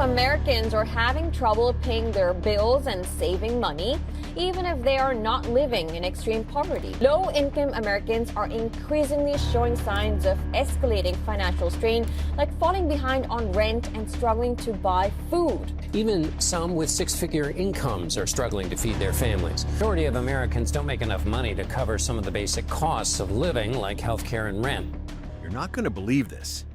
Americans are having trouble paying their bills and saving money, even if they are not living in extreme poverty. Low-income Americans are increasingly showing signs of escalating financial strain, like falling behind on rent and struggling to buy food. Even some with six-figure incomes are struggling to feed their families. The majority of Americans don't make enough money to cover some of the basic costs of living, like healthcare and rent. You're not going to believe this.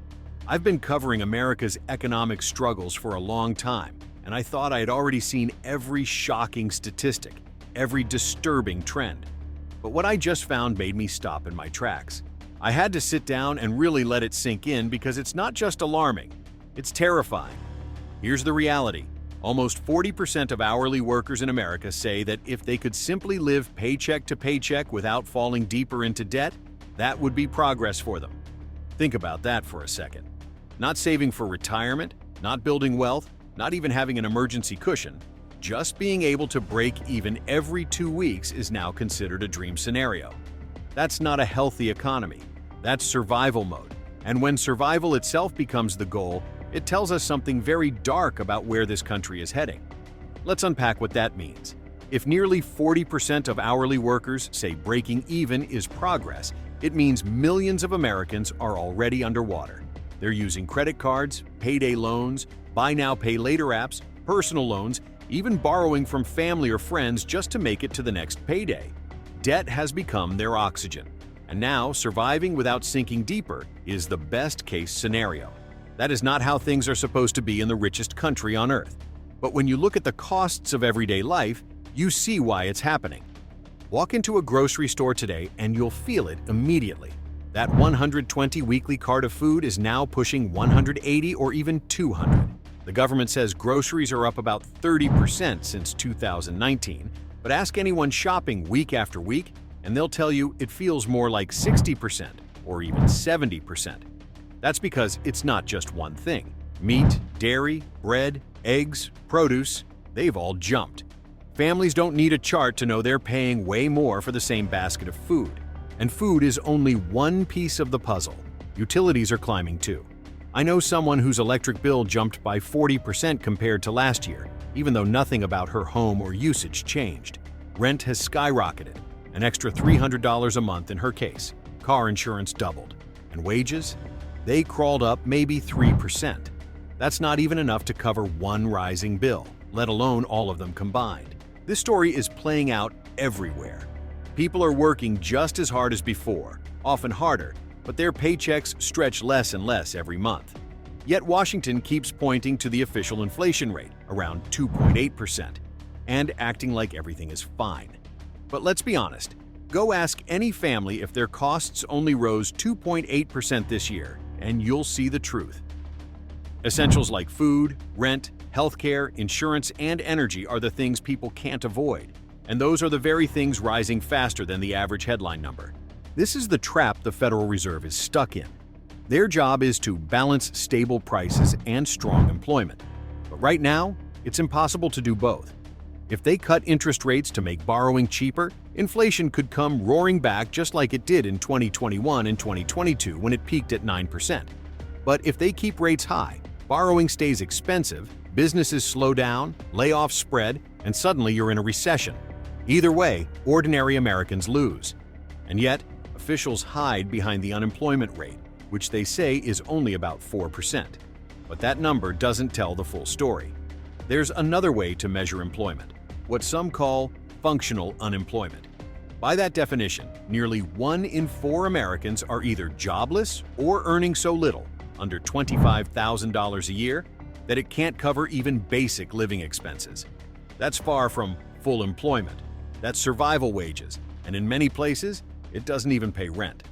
I've been covering America's economic struggles for a long time, and I thought I had already seen every shocking statistic, every disturbing trend. But what I just found made me stop in my tracks. I had to sit down and really let it sink in because it's not just alarming, it's terrifying. Here's the reality. Almost 40% of hourly workers in America say that if they could simply live paycheck to paycheck without falling deeper into debt, that would be progress for them. Think about that for a second. Not saving for retirement, not building wealth, not even having an emergency cushion. Just being able to break even every 2 weeks is now considered a dream scenario. That's not a healthy economy. That's survival mode. And when survival itself becomes the goal, it tells us something very dark about where this country is heading. Let's unpack what that means. If nearly 40% of hourly workers say breaking even is progress, it means millions of Americans are already underwater. They're using credit cards, payday loans, buy now, pay later apps, personal loans, even borrowing from family or friends just to make it to the next payday. Debt has become their oxygen, and now surviving without sinking deeper is the best-case scenario. That is not how things are supposed to be in the richest country on earth. But when you look at the costs of everyday life, you see why it's happening. Walk into a grocery store today and you'll feel it immediately. That 120 weekly cart of food is now pushing 180 or even 200. The government says groceries are up about 30% since 2019, but ask anyone shopping week after week, and they'll tell you it feels more like 60% or even 70%. That's because it's not just one thing. Meat, dairy, bread, eggs, produce, they've all jumped. Families don't need a chart to know they're paying way more for the same basket of food. And food is only one piece of the puzzle. Utilities are climbing too. I know someone whose electric bill jumped by 40% compared to last year, even though nothing about her home or usage changed. Rent has skyrocketed, an extra $300 a month in her case. Car insurance doubled. And wages? They crawled up maybe 3%. That's not even enough to cover one rising bill, let alone all of them combined. This story is playing out everywhere. People are working just as hard as before, often harder, but their paychecks stretch less and less every month. Yet Washington keeps pointing to the official inflation rate, around 2.8%, and acting like everything is fine. But let's be honest, go ask any family if their costs only rose 2.8% this year, and you'll see the truth. Essentials like food, rent, healthcare, insurance, and energy are the things people can't avoid. And those are the very things rising faster than the average headline number. This is the trap the Federal Reserve is stuck in. Their job is to balance stable prices and strong employment. But right now, it's impossible to do both. If they cut interest rates to make borrowing cheaper, inflation could come roaring back just like it did in 2021 and 2022 when it peaked at 9%. But if they keep rates high, borrowing stays expensive, businesses slow down, layoffs spread, and suddenly you're in a recession. Either way, ordinary Americans lose. And yet, officials hide behind the unemployment rate, which they say is only about 4%. But that number doesn't tell the full story. There's another way to measure employment, what some call functional unemployment. By that definition, nearly 1 in 4 Americans are either jobless or earning so little, under $25,000 a year, that it can't cover even basic living expenses. That's far from full employment. That's survival wages, and in many places, it doesn't even pay rent.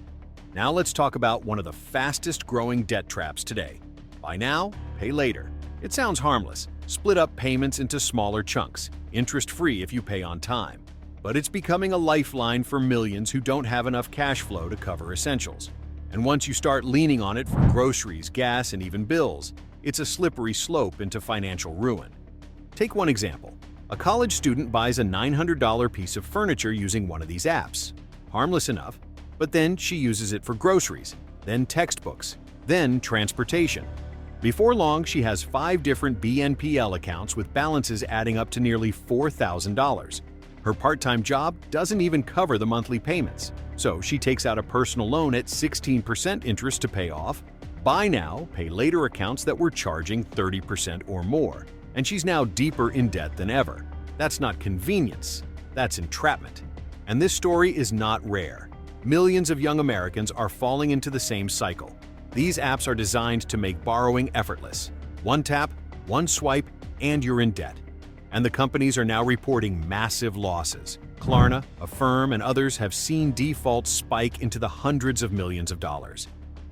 Now let's talk about one of the fastest growing debt traps today. Buy now, pay later. It sounds harmless. Split up payments into smaller chunks, interest-free if you pay on time. But it's becoming a lifeline for millions who don't have enough cash flow to cover essentials. And once you start leaning on it for groceries, gas, and even bills, it's a slippery slope into financial ruin. Take one example. A college student buys a $900 piece of furniture using one of these apps. Harmless enough, but then she uses it for groceries, then textbooks, then transportation. Before long, she has 5 different BNPL accounts with balances adding up to nearly $4,000. Her part-time job doesn't even cover the monthly payments, so she takes out a personal loan at 16% interest to pay off, buy now, pay later accounts that were charging 30% or more, and she's now deeper in debt than ever. That's not convenience, that's entrapment. And this story is not rare. Millions of young Americans are falling into the same cycle. These apps are designed to make borrowing effortless. One tap, one swipe, and you're in debt. And the companies are now reporting massive losses. Klarna, Affirm, and others have seen defaults spike into the hundreds of millions of dollars.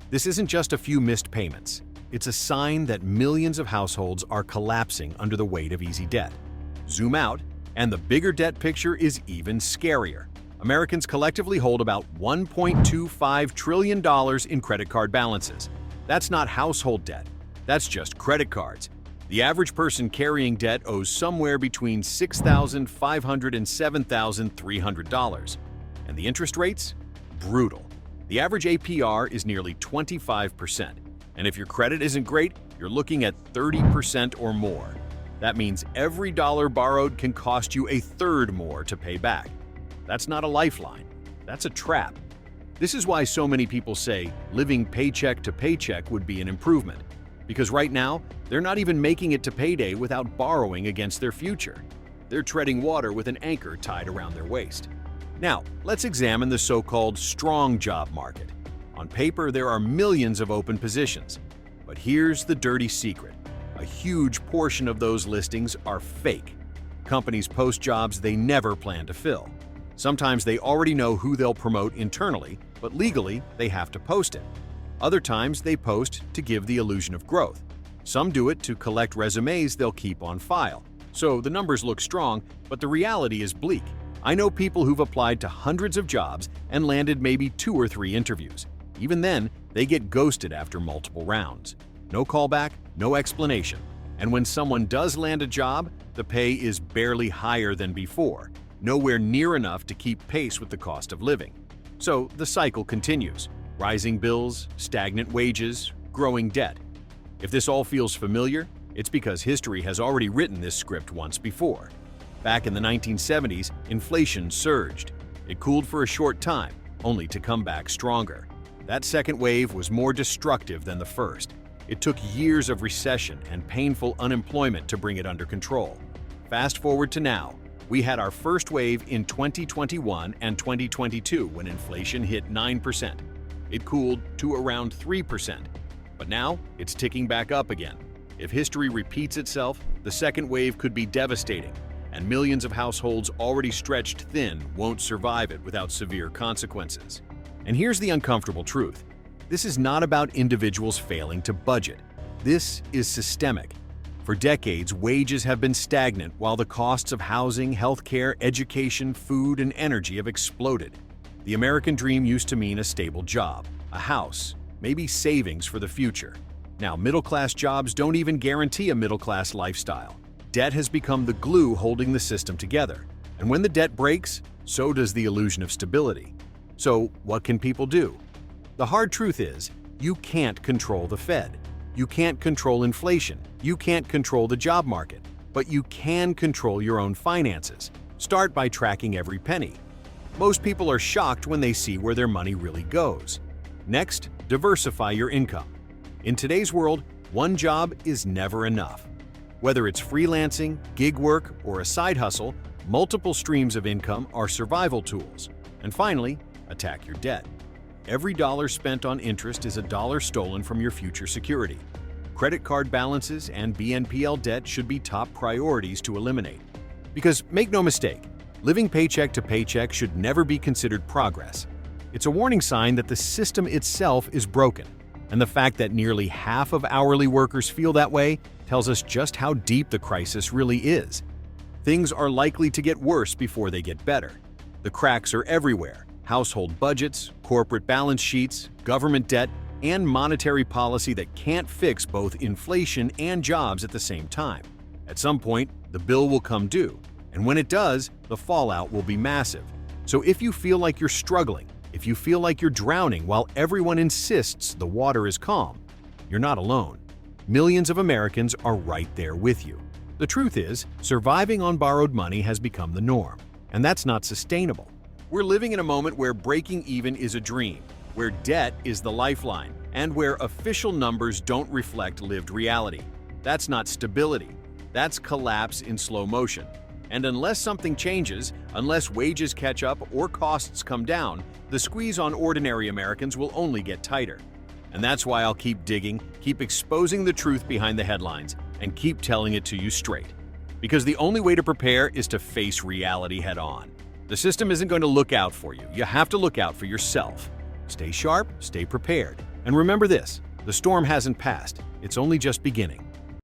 This isn't just a few missed payments. It's a sign that millions of households are collapsing under the weight of easy debt. Zoom out, and the bigger debt picture is even scarier. Americans collectively hold about $1.25 trillion in credit card balances. That's not household debt. That's just credit cards. The average person carrying debt owes somewhere between $6,500 and $7,300. And the interest rates? Brutal. The average APR is nearly 25%. And if your credit isn't great, you're looking at 30% or more. That means every dollar borrowed can cost you a third more to pay back. That's not a lifeline. That's a trap. This is why so many people say living paycheck to paycheck would be an improvement. Because right now, they're not even making it to payday without borrowing against their future. They're treading water with an anchor tied around their waist. Now, let's examine the so-called strong job market. On paper, there are millions of open positions. But here's the dirty secret. A huge portion of those listings are fake. Companies post jobs they never plan to fill. Sometimes they already know who they'll promote internally, but legally they have to post it. Other times they post to give the illusion of growth. Some do it to collect resumes they'll keep on file. So the numbers look strong, but the reality is bleak. I know people who've applied to hundreds of jobs and landed maybe 2 or 3 interviews. Even then, they get ghosted after multiple rounds. No callback, no explanation. And when someone does land a job, the pay is barely higher than before, nowhere near enough to keep pace with the cost of living. So the cycle continues. Rising bills, stagnant wages, growing debt. If this all feels familiar, it's because history has already written this script once before. Back in the 1970s, inflation surged. It cooled for a short time, only to come back stronger. That second wave was more destructive than the first. It took years of recession and painful unemployment to bring it under control. Fast forward to now. We had our first wave in 2021 and 2022 when inflation hit 9%. It cooled to around 3%. But now, it's ticking back up again. If history repeats itself, the second wave could be devastating, and millions of households already stretched thin won't survive it without severe consequences. And here's the uncomfortable truth. This is not about individuals failing to budget. This is systemic. For decades, wages have been stagnant while the costs of housing, healthcare, education, food, and energy have exploded. The American dream used to mean a stable job, a house, maybe savings for the future. Now, middle-class jobs don't even guarantee a middle-class lifestyle. Debt has become the glue holding the system together. And when the debt breaks, so does the illusion of stability. So, what can people do? The hard truth is, you can't control the Fed. You can't control inflation. You can't control the job market. But you can control your own finances. Start by tracking every penny. Most people are shocked when they see where their money really goes. Next, diversify your income. In today's world, one job is never enough. Whether it's freelancing, gig work, or a side hustle, multiple streams of income are survival tools. And finally, attack your debt. Every dollar spent on interest is a dollar stolen from your future security. Credit card balances and BNPL debt should be top priorities to eliminate. Because make no mistake, living paycheck to paycheck should never be considered progress. It's a warning sign that the system itself is broken. And the fact that nearly half of hourly workers feel that way tells us just how deep the crisis really is. Things are likely to get worse before they get better. The cracks are everywhere. Household budgets, corporate balance sheets, government debt, and monetary policy that can't fix both inflation and jobs at the same time. At some point, the bill will come due, and when it does, the fallout will be massive. So if you feel like you're struggling, if you feel like you're drowning while everyone insists the water is calm, you're not alone. millions of Americans are right there with you. The truth is, surviving on borrowed money has become the norm, and that's not sustainable. We're living in a moment where breaking even is a dream, where debt is the lifeline, and where official numbers don't reflect lived reality. That's not stability. That's collapse in slow motion. And unless something changes, unless wages catch up or costs come down, the squeeze on ordinary Americans will only get tighter. And that's why I'll keep digging, keep exposing the truth behind the headlines, and keep telling it to you straight. Because the only way to prepare is to face reality head on. The system isn't going to look out for you. You have to look out for yourself. Stay sharp, stay prepared. And remember this, the storm hasn't passed. It's only just beginning.